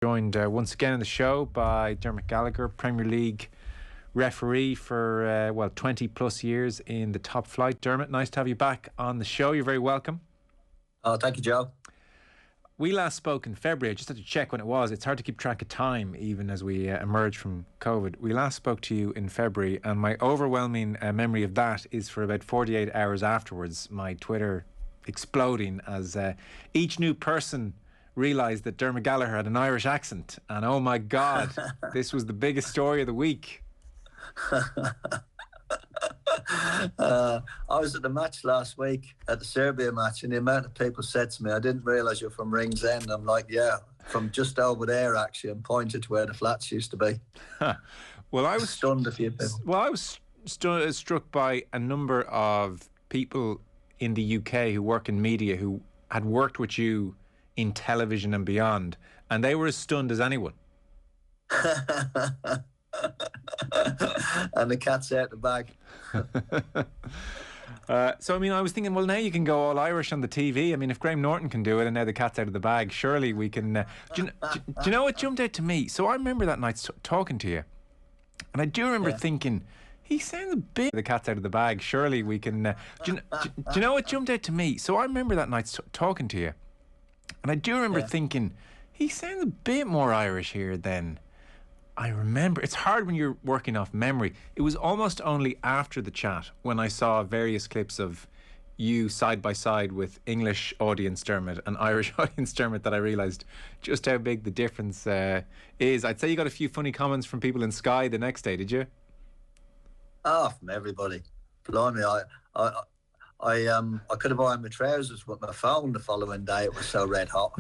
Joined once again in the show by Dermot Gallagher, Premier League referee for 20 plus years in the top flight. Dermot, nice to have you back on the show. You're very welcome. Oh, thank you, Joe. We last spoke in February. I just had to check when it was. It's hard to keep track of time even as we emerge from COVID. We last spoke to you in February, and my overwhelming memory of that is for about 48 hours afterwards, my Twitter exploding as each new person realised that Dermot Gallagher had an Irish accent, and oh my God, this was the biggest story of the week. I was at the match last week, at the Serbia match, and the amount of people said to me, I didn't realise you're from Ringsend. I'm like, yeah, from just over there actually, and pointed to where the flats used to be. Well, I was stunned a few people. Well, I was struck by a number of people in the UK who work in media who had worked with you in television and beyond, and they were as stunned as anyone. And the cat's out the bag. So, I mean, I was thinking, well, now you can go all Irish on the TV. I mean, if Graham Norton can do it and now the cat's out of the bag, surely we can... do you know what jumped out to me? So I remember that night talking to you, and I do remember thinking, he sounds a bit... The cat's out of the bag, surely we can... do you know what jumped out to me? So I remember that night talking to you, and I do remember thinking, he sounds a bit more Irish here than I remember. It's hard when you're working off memory. It was almost only after the chat when I saw various clips of you side by side with English audience Dermot and Irish audience Dermot that I realised just how big the difference is. I'd say you got a few funny comments from people in Sky the next day, did you? Oh, from everybody. Blimey, I could have ironed my trousers with my phone the following day. It was so red hot.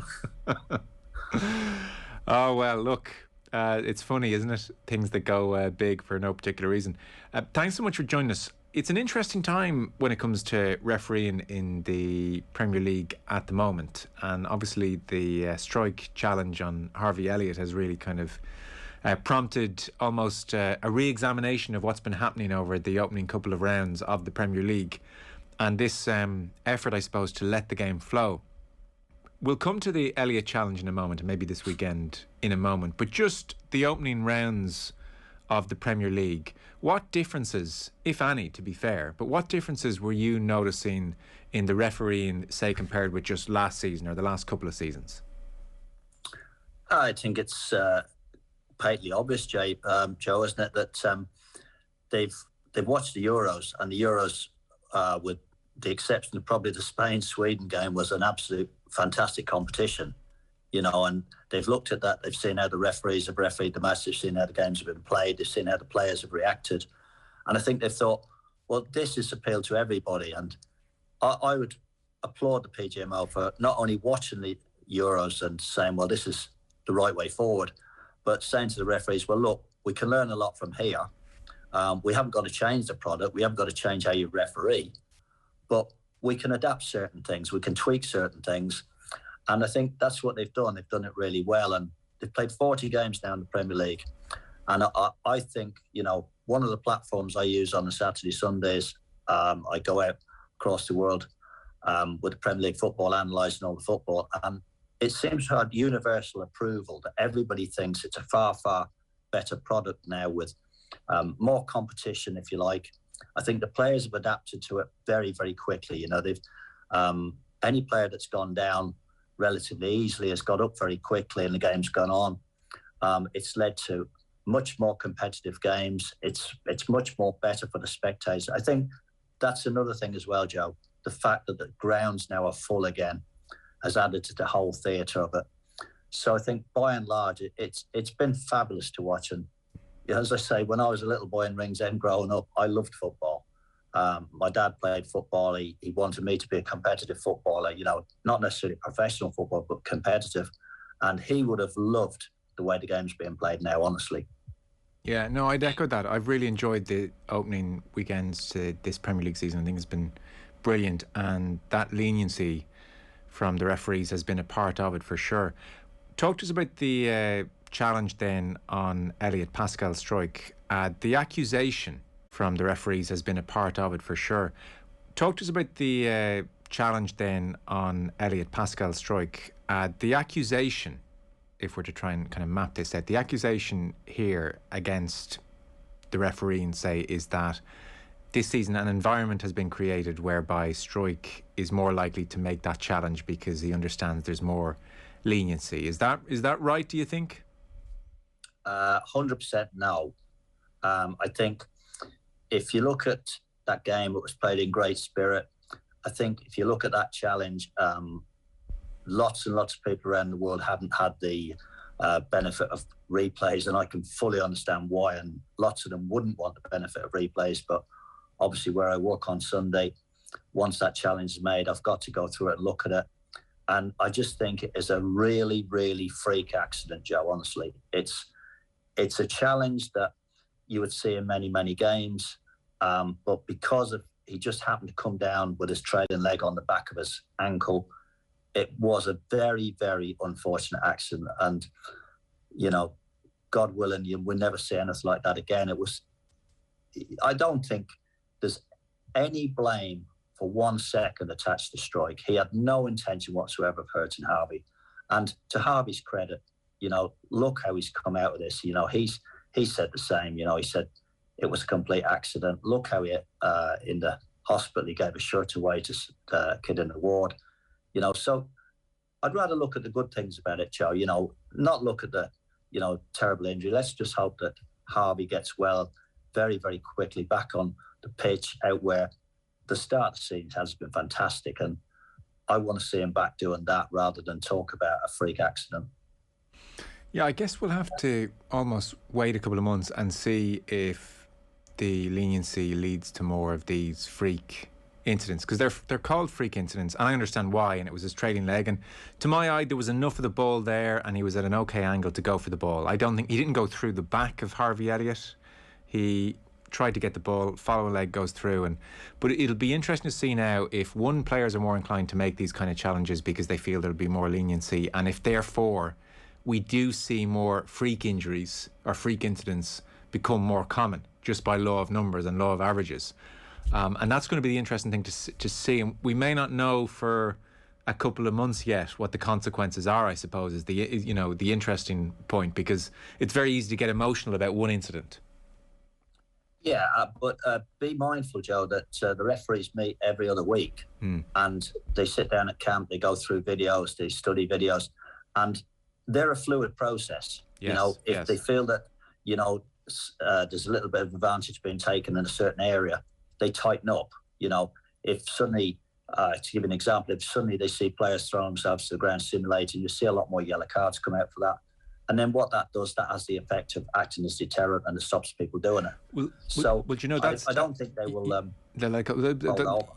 Oh, well, look, it's funny, isn't it? Things that go big for no particular reason. Thanks so much for joining us. It's an interesting time when it comes to refereeing in the Premier League at the moment. And obviously the Struijk challenge on Harvey Elliott has really kind of prompted almost a re-examination of what's been happening over the opening couple of rounds of the Premier League. And this effort, I suppose, to let the game flow. We'll come to the Elliott challenge in a moment, and maybe this weekend in a moment. But just the opening rounds of the Premier League, what differences, if any, to be fair, but what differences were you noticing in the refereeing, say, compared with just last season or the last couple of seasons? I think it's patently obvious, Joe, isn't it, that they've watched the Euros, and the Euros, with the exception of probably the Spain-Sweden game, was an absolute fantastic competition, you know, and they've looked at that, they've seen how the referees have refereed the match, they've seen how the games have been played, they've seen how the players have reacted, and I think they've thought, well, this is appeal to everybody. And I would applaud the PGMO for not only watching the Euros and saying, well, this is the right way forward, but saying to the referees, well, look, we can learn a lot from here. We haven't got to change the product, we haven't got to change how you referee, but we can adapt certain things, we can tweak certain things. And I think that's what they've done. They've done it really well. And they've played 40 games now in the Premier League. And I think, you know, one of the platforms I use on the Saturday, Sundays, I go out across the world with the Premier League football, analysing all the football. And it seems to have universal approval that everybody thinks it's a far, far better product now with more competition, if you like. I think the players have adapted to it very, very quickly. You know, they've any player that's gone down relatively easily has got up very quickly, and the game's gone on. It's led to much more competitive games. It's much more better for the spectators. I think that's another thing as well, Joe. The fact that the grounds now are full again has added to the whole theatre of it. So I think by and large, it's been fabulous to watch. And as I say, when I was a little boy in Ringsend growing up, I loved football. My dad played football. He wanted me to be a competitive footballer, you know, not necessarily professional football, but competitive. And he would have loved the way the game's being played now, honestly. Yeah, no, I'd echo that. I've really enjoyed the opening weekends to this Premier League season. I think it's been brilliant, and that leniency from the referees has been a part of it for sure. Talk to us about the challenge then on Elliott, Pascal Struijk. The accusation from the referees has been a part of it for sure. Talk to us about the challenge then on Elliott, Pascal Struijk. The accusation if we're to try and kind of map this out, the accusation here against the referee and say is that this season an environment has been created whereby Struijk is more likely to make that challenge because he understands there's more leniency. Is that right, do you think? 100% no. I think if you look at that game, it was played in great spirit. I think if you look at that challenge, lots and lots of people around the world haven't had the benefit of replays, and I can fully understand why, and lots of them wouldn't want the benefit of replays. But obviously where I work on Sunday, once that challenge is made, I've got to go through it and look at it. And I just think it is a really, really freak accident, Joe, honestly. It's a challenge that you would see in many, many games. But because he just happened to come down with his trailing leg on the back of his ankle, it was a very, very unfortunate accident. And, you know, God willing, we'll never see anything like that again. I don't think there's any blame for 1 second attached to Struijk. He had no intention whatsoever of hurting Harvey. And to Harvey's credit, you know, look how he's come out of this. You know, he said the same. You know, he said it was a complete accident. Look how he, in the hospital, he gave a shirt away to a kid in the ward. You know, so I'd rather look at the good things about it, Joe. You know, not look at the, you know, terrible injury. Let's just hope that Harvey gets well very, very quickly back on the pitch, out where the start of the season has been fantastic. And I want to see him back doing that rather than talk about a freak accident. Yeah, I guess we'll have to almost wait a couple of months and see if the leniency leads to more of these freak incidents, because they're called freak incidents, and I understand why. And it was his trailing leg, and to my eye there was enough of the ball there and he was at an okay angle to go for the ball. I don't think he didn't go through the back of Harvey Elliott. He tried to get the ball, follow leg goes through, but it'll be interesting to see now if players are more inclined to make these kind of challenges because they feel there'll be more leniency, and if therefore we do see more freak injuries or freak incidents become more common just by law of numbers and law of averages. And that's going to be the interesting thing to see. And we may not know for a couple of months yet what the consequences are, I suppose, is the interesting point, because it's very easy to get emotional about one incident. Yeah, but be mindful, Joe, that the referees meet every other week and they sit down at camp, they go through videos, they study videos, and they're a fluid process. Yes, you know, if they feel that, you know, there's a little bit of advantage being taken in a certain area, they tighten up. You know, if suddenly, to give an example, if suddenly they see players throwing themselves to the ground simulating, you see a lot more yellow cards come out for that. And then what that does, that has the effect of acting as deterrent, and it stops people doing it. Well, you know, I don't think they will.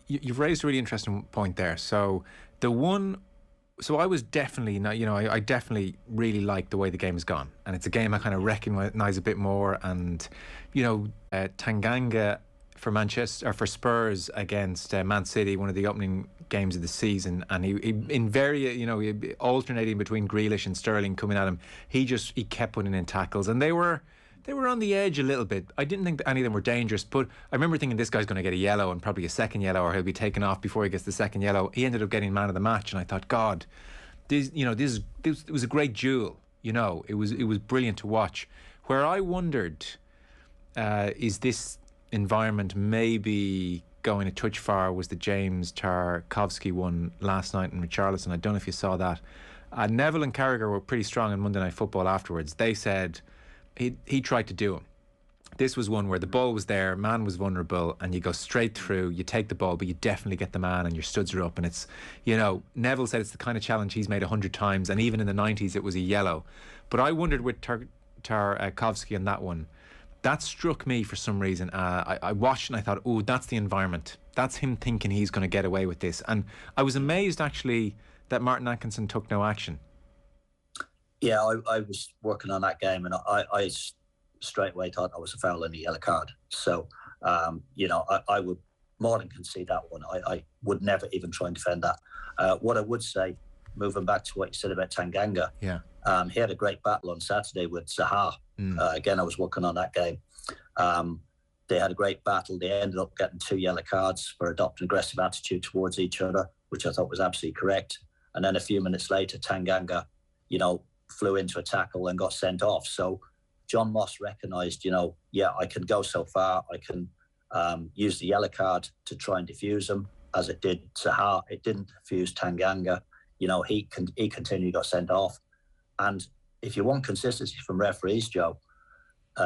You've raised a really interesting point there. So I was definitely, you know, I definitely really like the way the game has gone, and it's a game I kind of recognise a bit more. And you know, Tanganga for Manchester or for Spurs against Man City, one of the opening games of the season, and he in he alternating between Grealish and Sterling coming at him, he kept putting in tackles, and they were on the edge a little bit. I didn't think that any of them were dangerous, but I remember thinking this guy's going to get a yellow and probably a second yellow, or he'll be taken off before he gets the second yellow. He ended up getting man of the match, and I thought, God, this was a great duel. You know, it was brilliant to watch. Where I wondered, is this environment maybe going a touch far, was the James Tarkowski one last night in Richarlison. I don't know if you saw that. Neville and Carragher were pretty strong on Monday Night Football afterwards. They said he tried to do him. This was one where the ball was there, man was vulnerable, and you go straight through, you take the ball, but you definitely get the man and your studs are up. And it's, you know, Neville said it's the kind of challenge he's made 100 times, and even in the 90s it was a yellow. But I wondered with Tarkowski on that one, that struck me for some reason. I watched and I thought, oh, that's the environment. That's him thinking he's going to get away with this. And I was amazed, actually, that Martin Atkinson took no action. Yeah, I was working on that game, and I straight away thought I was a foul and a yellow card. So, you know, I would more than concede that one. I would never even try and defend that. What I would say, moving back to what you said about Tanganga, he had a great battle on Saturday with Zaha. Again, I was working on that game. They had a great battle. They ended up getting 2 yellow cards for adopting aggressive attitude towards each other, which I thought was absolutely correct. And then a few minutes later, Tanganga, you know, flew into a tackle and got sent off. So John Moss recognised, I can go so far. I can use the yellow card to try and defuse him, as it did Sahar. It didn't defuse Tanganga. He continued, got sent off. And if you want consistency from referees, Joe,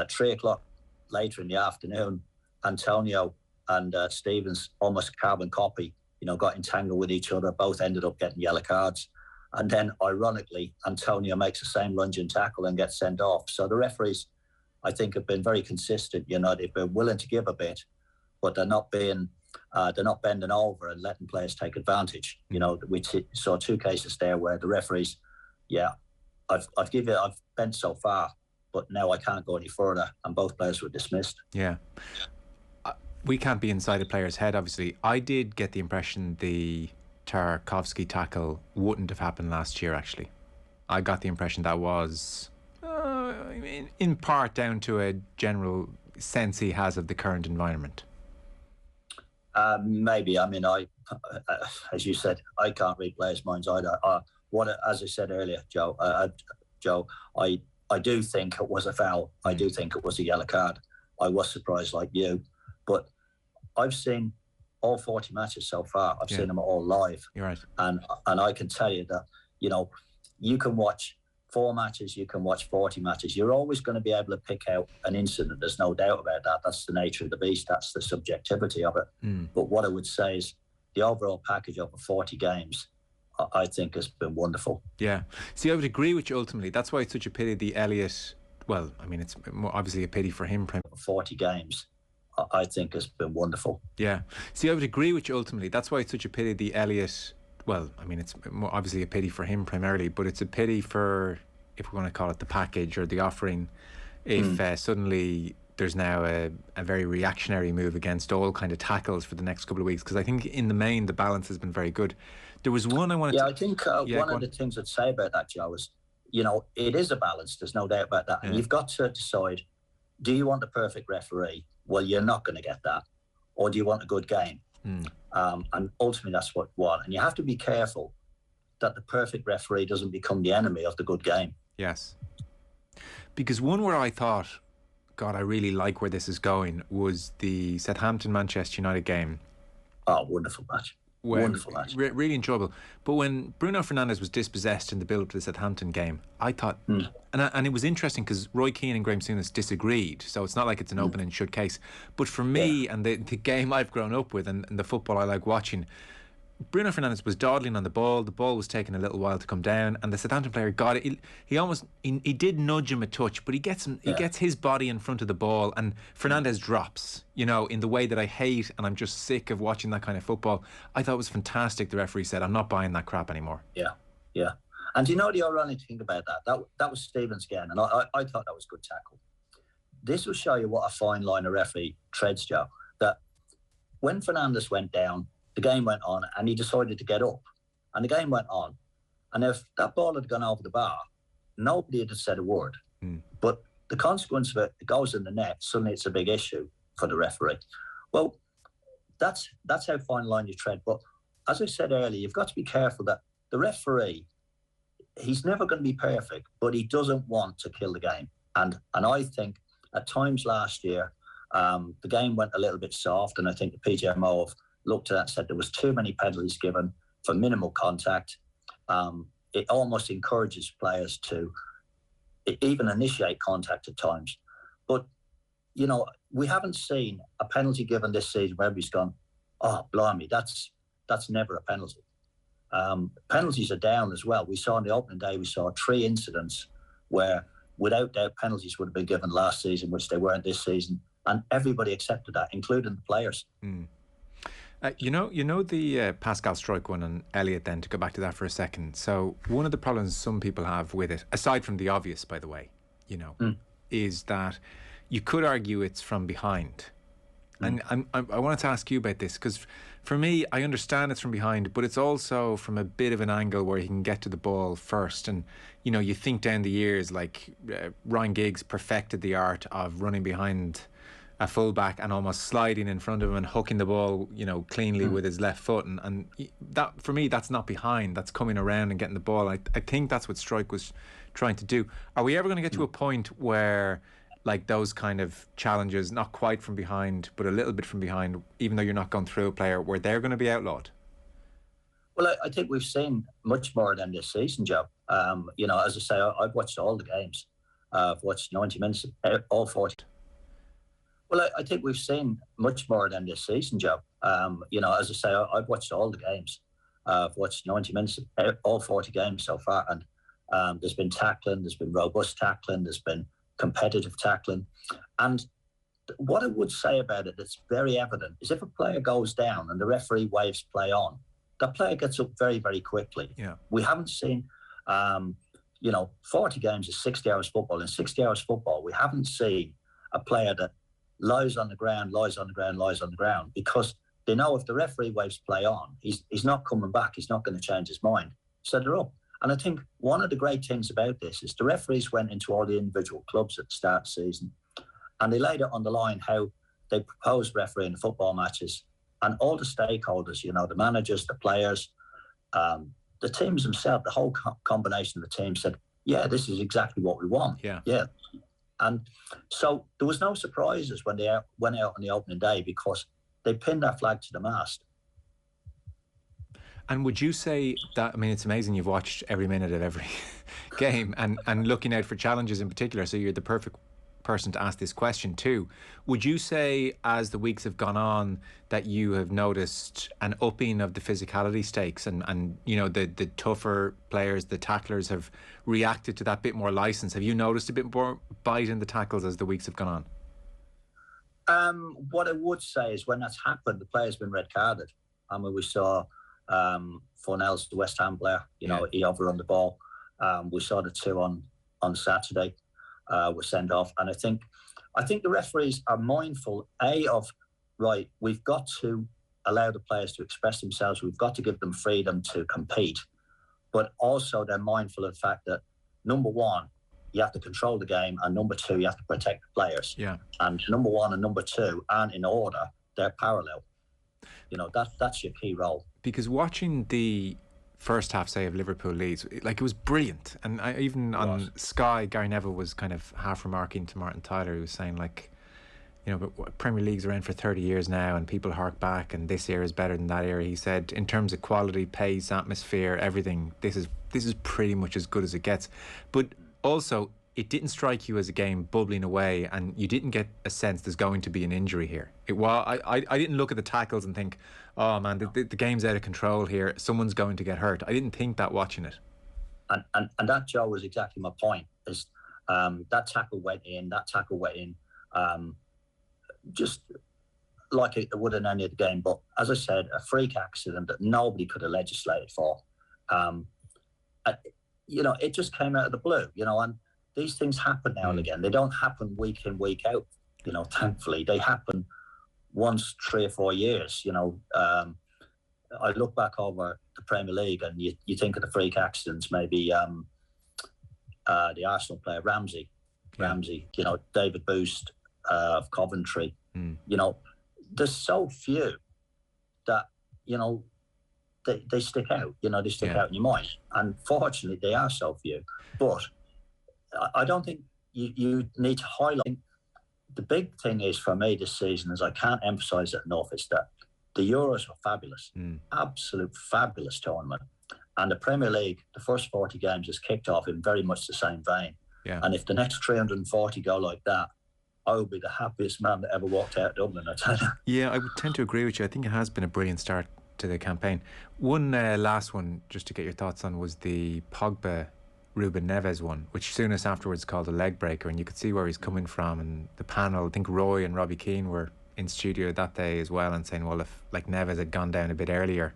3 o'clock later in the afternoon, Antonio and Stevens, almost carbon copy, got entangled with each other. Both ended up getting yellow cards. And then, ironically, Antonio makes the same lunge and tackle and gets sent off. So the referees, I think, have been very consistent. They've been willing to give a bit, but they're not bending over and letting players take advantage. We saw 2 cases there where the referees, I've bent so far, but now I can't go any further, and both players were dismissed. Yeah. We can't be inside a player's head, obviously. I did get the impression the Tarkovsky tackle wouldn't have happened last year, actually. I got the impression that was in part down to a general sense he has of the current environment. Maybe. As you said, I can't read players' minds either. As I said earlier, Joe, I do think it was a foul. I do think it was a yellow card. I was surprised like you, but I've seen all 40 matches so far. I've seen them all live. You're right. And I can tell you that, you can watch 4 matches, you can watch 40 matches. You're always going to be able to pick out an incident. There's no doubt about that. That's the nature of the beast. That's the subjectivity of it. But what I would say is the overall package over 40 games, I think, has been wonderful. Yeah. See, I would agree with you ultimately. That's why it's such a pity the Elliott, it's more obviously a pity for him. 40 games, I think, has been wonderful. Yeah. See, I would agree with you ultimately. That's why it's such a pity the Elliott, it's more obviously a pity for him primarily, but it's a pity for, if we want to call it the package or the offering, if suddenly there's now a very reactionary move against all kind of tackles for the next couple of weeks, because I think in the main the balance has been very good. There was one I wanted I think one of the things I'd say about that, Joe, is, it is a balance. There's no doubt about that. And you've got to decide, do you want the perfect referee? Well, you're not going to get that. Or do you want a good game? And ultimately, that's what you want. And you have to be careful that the perfect referee doesn't become the enemy of the good game. Yes. Because one where I thought, God, I really like where this is going, was the Southampton-Manchester United game. Oh, wonderful match. Wonderful match. Really enjoyable. But when Bruno Fernandes was dispossessed in the build-up to the Southampton game, I thought, and it was interesting because Roy Keane and Graeme Souness disagreed, so it's not like it's an open and shut case. But for me, and the game I've grown up with and the football I like watching, Bruno Fernandes was dawdling on the ball was taking a little while to come down, and the Southampton player got it. He did nudge him a touch, but he gets his body in front of the ball, and Fernandes drops, in the way that I hate, and I'm just sick of watching that kind of football. I thought it was fantastic. The referee said, I'm not buying that crap anymore. Yeah. And the ironic thing about that was Stevens again, and I thought that was a good tackle. This will show you what a fine line a referee treads, Joe, that when Fernandes went down, the game went on, and he decided to get up. And the game went on. And if that ball had gone over the bar, nobody had said a word. But the consequence of it goes in the net, suddenly it's a big issue for the referee. Well, that's how fine line you tread. But as I said earlier, you've got to be careful that the referee, he's never going to be perfect, but he doesn't want to kill the game. And I think at times last year, the game went a little bit soft, and I think the PGMO have looked at that and said there was too many penalties given for minimal contact. It almost encourages players to even initiate contact at times. But, we haven't seen a penalty given this season where everybody's gone, oh, blimey, that's never a penalty. Penalties are down as well. We saw on the opening day, we saw 3 incidents where, without doubt, penalties would have been given last season, which they weren't this season. And everybody accepted that, including the players. The Pascal Struijk one and Elliott, then, to go back to that for a second. So one of the problems some people have with it, aside from the obvious, by the way, is that you could argue it's from behind. And I wanted to ask you about this, because for me, I understand it's from behind, but it's also from a bit of an angle where he can get to the ball first. And, you think down the years, like Ryan Giggs perfected the art of running behind a fullback and almost sliding in front of him and hooking the ball, cleanly with his left foot. And that, for me, that's not behind. That's coming around and getting the ball. I think that's what Struijk was trying to do. Are we ever going to get to a point where, like, those kind of challenges, not quite from behind, but a little bit from behind, even though you're not going through a player, where they're going to be outlawed? Well, I think we've seen much more than this season, Joe. As I say, I've watched all the games. I've watched 90 minutes, all 40. Well, I think we've seen much more than this season, Joe. As I say, I've watched all the games. I've watched 90 minutes, all 40 games so far. And there's been tackling, there's been robust tackling, there's been competitive tackling. And what I would say about it that's very evident is if a player goes down and the referee waves play on, that player gets up very, very quickly. Yeah. We haven't seen, 40 games is 60 hours football. In 60 hours football, we haven't seen a player that lies on the ground, because they know if the referee waves play on, he's not coming back. He's not going to change his mind. So they're up. And I think one of the great things about this is the referees went into all the individual clubs at the start of the season and they laid it on the line how they proposed refereeing the football matches. And all the stakeholders, the managers, the players, the teams themselves, the whole combination of the team said, yeah, this is exactly what we want. Yeah. And so there was no surprises when they went out on the opening day because they pinned that flag to the mast. And would you say that, it's amazing you've watched every minute of every game and looking out for challenges in particular, so you're the perfect person to ask this question too. Would you say as the weeks have gone on that you have noticed an upping of the physicality stakes and the tougher players, the tacklers have reacted to that bit more license? Have you noticed a bit more bite in the tackles as the weeks have gone on? What I would say is when that's happened, the player's been red carded. We saw Fornell's, the West Ham player, he overrun the ball. We saw the two on Saturday. Were sent off, and I think the referees are mindful of right. We've got to allow the players to express themselves. We've got to give them freedom to compete, but also they're mindful of the fact that number one, you have to control the game, and number two, you have to protect the players. Yeah. And number one and number two aren't in order; they're parallel. That's your key role. Because watching the first half, say, of Liverpool Leeds, it was brilliant. And even on Sky, Gary Neville was kind of half remarking to Martin Tyler, who was saying, but Premier League's around for 30 years now and people hark back and this era is better than that era. He said, in terms of quality, pace, atmosphere, everything, this is pretty much as good as it gets. But also, it didn't strike you as a game bubbling away and you didn't get a sense there's going to be an injury here. I didn't look at the tackles and think, oh man, the game's out of control here, someone's going to get hurt. I didn't think that watching it. And that, Joe, was exactly my point, is that tackle went in, just like it would in any other game. But as I said, a freak accident that nobody could have legislated for. It just came out of the blue, and these things happen now and again. They don't happen week in, week out, thankfully. They happen once 3 or 4 years. I look back over the Premier League and you think of the freak accidents, maybe the Arsenal player Ramsey, David Busst of Coventry. There's so few that, they stick out, they stick out in your mind. And fortunately, they are so few. But I don't think you need to highlight. The big thing is for me this season, is I can't emphasise it enough, is that the Euros were fabulous, absolute fabulous tournament. And the Premier League, the first 40 games has kicked off in very much the same vein. Yeah. And if the next 340 go like that, I will be the happiest man that ever walked out of Dublin, I tell you. Yeah, I would tend to agree with you. I think it has been a brilliant start to the campaign. One last one, just to get your thoughts on, was the Pogba Ruben Neves one, which Souness afterwards called a leg breaker, and you could see where he's coming from. And the panel, I think Roy and Robbie Keane were in studio that day as well, and saying, well, if Neves had gone down a bit earlier,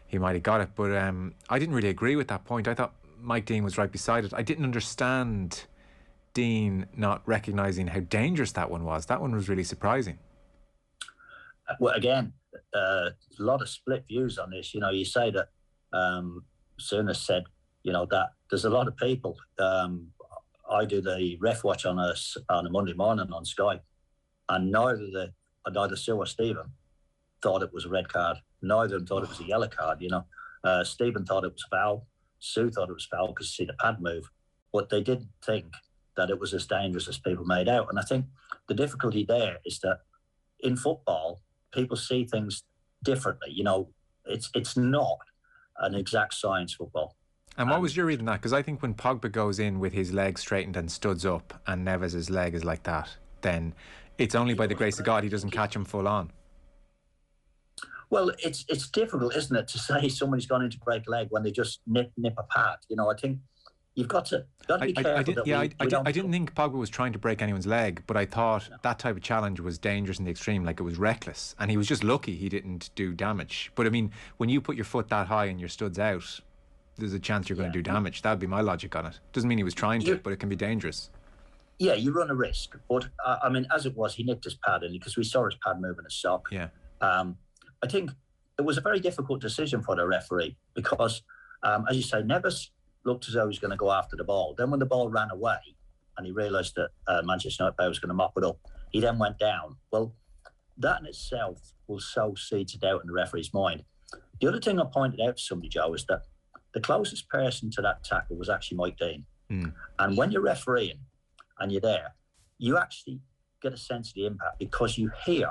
he might have got it. But I didn't really agree with that point. I thought Mike Dean was right beside it. I didn't understand Dean not recognising how dangerous that one was. That one was really surprising. Well, again, a lot of split views on this. You say that Souness said, that there's a lot of people. I do the ref watch on a Monday morning on Sky, and neither Sue or Stephen thought it was a red card. Neither of them thought it was a yellow card. Stephen thought it was foul. Sue thought it was foul because you see the pad move. but they didn't think that it was as dangerous as people made out. And I think the difficulty there is that in football, people see things differently. You know, it's not an exact science, football. And what was your reading that? Because I think when Pogba goes in with his leg straightened and studs up, and Neves' leg is like that, then it's only by the grace of God he doesn't catch him full on. Well, it's difficult, isn't it, to say somebody's gone in to break a leg when they just nip a pad. You know, I think you've got to be careful. I didn't think Pogba was trying to break anyone's leg, but I thought that type of challenge was dangerous in the extreme, like it was reckless. And he was just lucky he didn't do damage. But I mean, when you put your foot that high and your stud's out, there's a chance you're going to do damage. That would be my logic on it. Doesn't mean he was trying to, but it can be dangerous. Yeah, you run a risk. But, I mean, as it was, he nipped his pad in because we saw his pad moving his sock. Yeah. I think it was a very difficult decision for the referee because, as you say, Neves looked as though he was going to go after the ball. Then when the ball ran away and he realised that Manchester United was going to mop it up, he then went down. Well, that in itself will sow seeds of doubt in the referee's mind. The other thing I pointed out to somebody, Joe, is that the closest person to that tackle was actually Mike Dean. And when you're refereeing and you're there, you actually get a sense of the impact because you hear,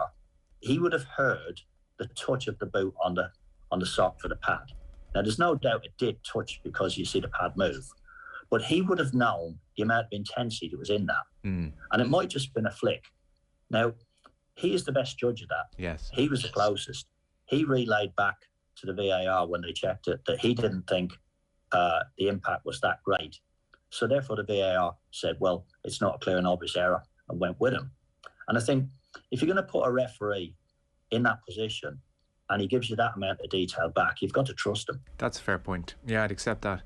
he would have heard the touch of the boot on the sock for the pad. Now, there's no doubt it did touch because you see the pad move, but he would have known the amount of intensity that was in that. And it might just have been a flick. Now, he is the best judge of that. Yes. He was the closest. He relayed back to the VAR when they checked it that he didn't think the impact was that great. So therefore the VAR said, well, it's not a clear and obvious error, and went with him. And I think if you're going to put a referee in that position and he gives you that amount of detail back, you've got to trust him. That's a fair point. Yeah, I'd accept that.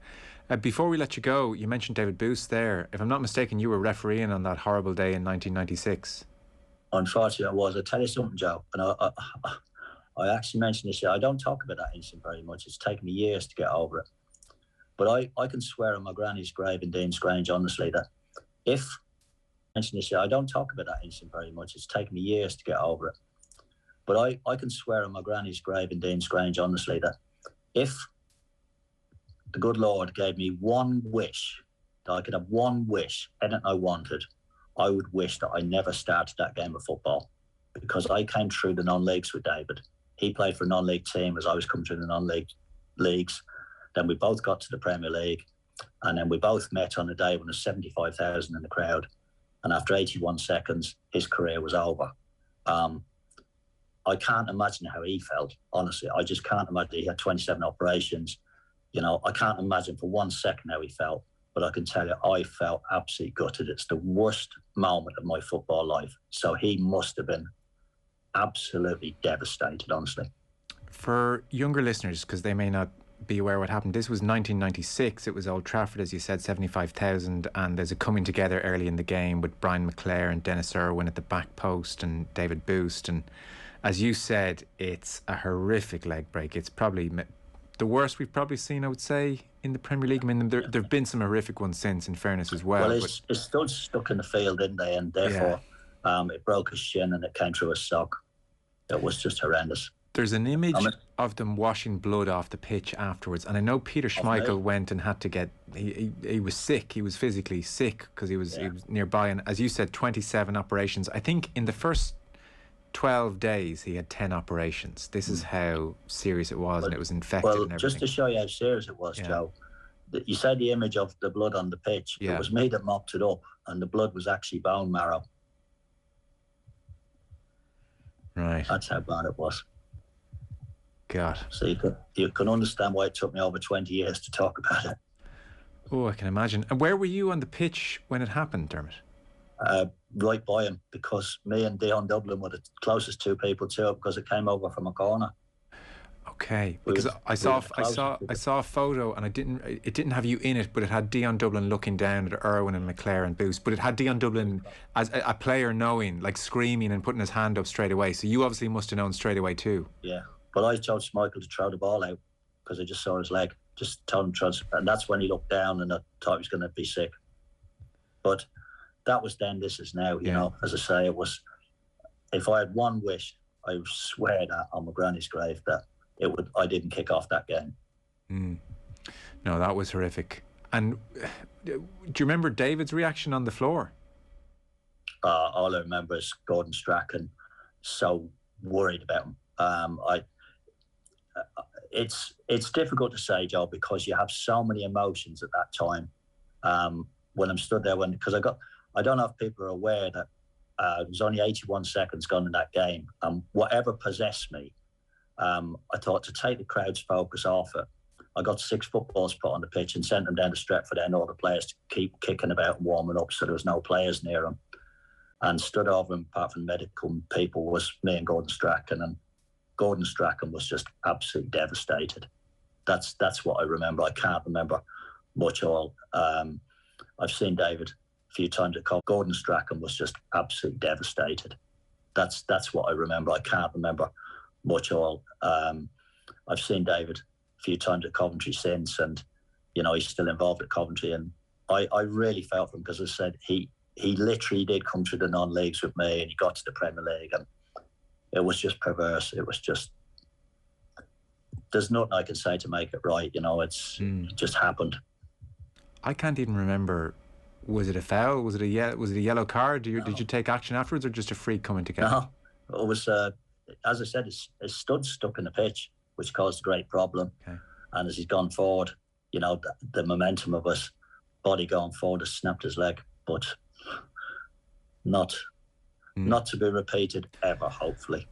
Before we let you go, you mentioned David Busst there. If I'm not mistaken, you were refereeing on that horrible day in 1996. Unfortunately, I was. I'll tell you something, Joe. And I actually mentioned this here. I don't talk about that incident very much. It's taken me years to get over it. But I can swear on my granny's grave in Dean's Grange, honestly, that if I mention this here, I don't talk about that incident very much. It's taken me years to get over it. But I can swear on my granny's grave in Dean's Grange, honestly, that if the good Lord gave me one wish, that I could have one wish, anything I wanted, I would wish that I never started that game of football, because I came through the non-leagues with David. He played for a non-league team as I was coming through the non-league leagues. Then we both got to the Premier League, and then we both met on a day when there was 75,000 in the crowd. And after 81 seconds, his career was over. I can't imagine how he felt, honestly. I just can't imagine. He had 27 operations. You know, I can't imagine for 1 second how he felt. But I can tell you, I felt absolutely gutted. It's the worst moment of my football life. So he must have been absolutely devastated, honestly. For younger listeners, because they may not be aware what happened, this was 1996. It was Old Trafford, as you said, 75,000, and there's a coming together early in the game with Brian McClare and Dennis Irwin at the back post and David Busst. And as you said, it's a horrific leg break. It's probably the worst we've probably seen, I would say, in the Premier League. I mean, there have been some horrific ones since, in fairness, as well. Well, his stud stuck in the field, didn't they? And therefore, it broke his shin and it came through his sock. It was just horrendous. There's an image of them washing blood off the pitch afterwards, and I know Peter Schmeichel went and had to get. He was sick. He was physically sick because he was nearby. And as you said, 27 operations. I think in the first 12 days he had 10 operations. This is how serious it was, and it was infected. Well, and everything. Just to show you how serious it was, Joe. You said the image of the blood on the pitch. It was me that mopped it up, and the blood was actually bone marrow. Right. That's how bad it was. God. So you can understand why it took me over 20 years to talk about it. Oh, I can imagine. And where were you on the pitch when it happened, Dermot? Right by him, because me and Dion Dublin were the closest two people to it, because it came over from a corner. Okay, because I saw a photo, and it didn't have you in it, but it had Dion Dublin looking down at Irwin and McClare and Busst, but it had Dion Dublin as a player knowing, like screaming and putting his hand up straight away. So you obviously must have known straight away too. Yeah, but I told Schmeichel to throw the ball out because I just saw his leg. Just told him to, and that's when he looked down and I thought he was going to be sick. But that was then, this is now. You know, as I say, it was. If I had one wish, I swear that on my granny's grave that I didn't kick off that game. No, that was horrific. And do you remember David's reaction on the floor? All I remember is Gordon Strachan so worried about him. It's difficult to say, Joe, because you have so many emotions at that time. When I'm stood there, because I don't know if people are aware that there was only 81 seconds gone in that game, and whatever possessed me, I thought to take the crowd's focus off it. I got 6 footballs put on the pitch and sent them down to Stretford and all the players to keep kicking about and warming up, so there was no players near them. And stood over him, apart from medical people, was me and Gordon Strachan, and Gordon Strachan was just absolutely devastated. That's what I remember. I can't remember much at all. I've seen David a few times at Coventry. Gordon Strachan was just absolutely devastated. That's what I remember. I can't remember much at all. I've seen David a few times at Coventry since, and he's still involved at Coventry, and I really felt for him, because I said he literally did come through the non-leagues with me, and he got to the Premier League, and it was just perverse. It was just, there's nothing I can say to make it right. It just happened. I can't even remember. Was it a foul? Was it a yellow card? No. Did you take action afterwards, or just a freak coming together? No, it was, as I said, his stud stuck in the pitch, which caused a great problem. Okay. And as he's gone forward, the momentum of his body going forward has snapped his leg. But not to be repeated ever, hopefully.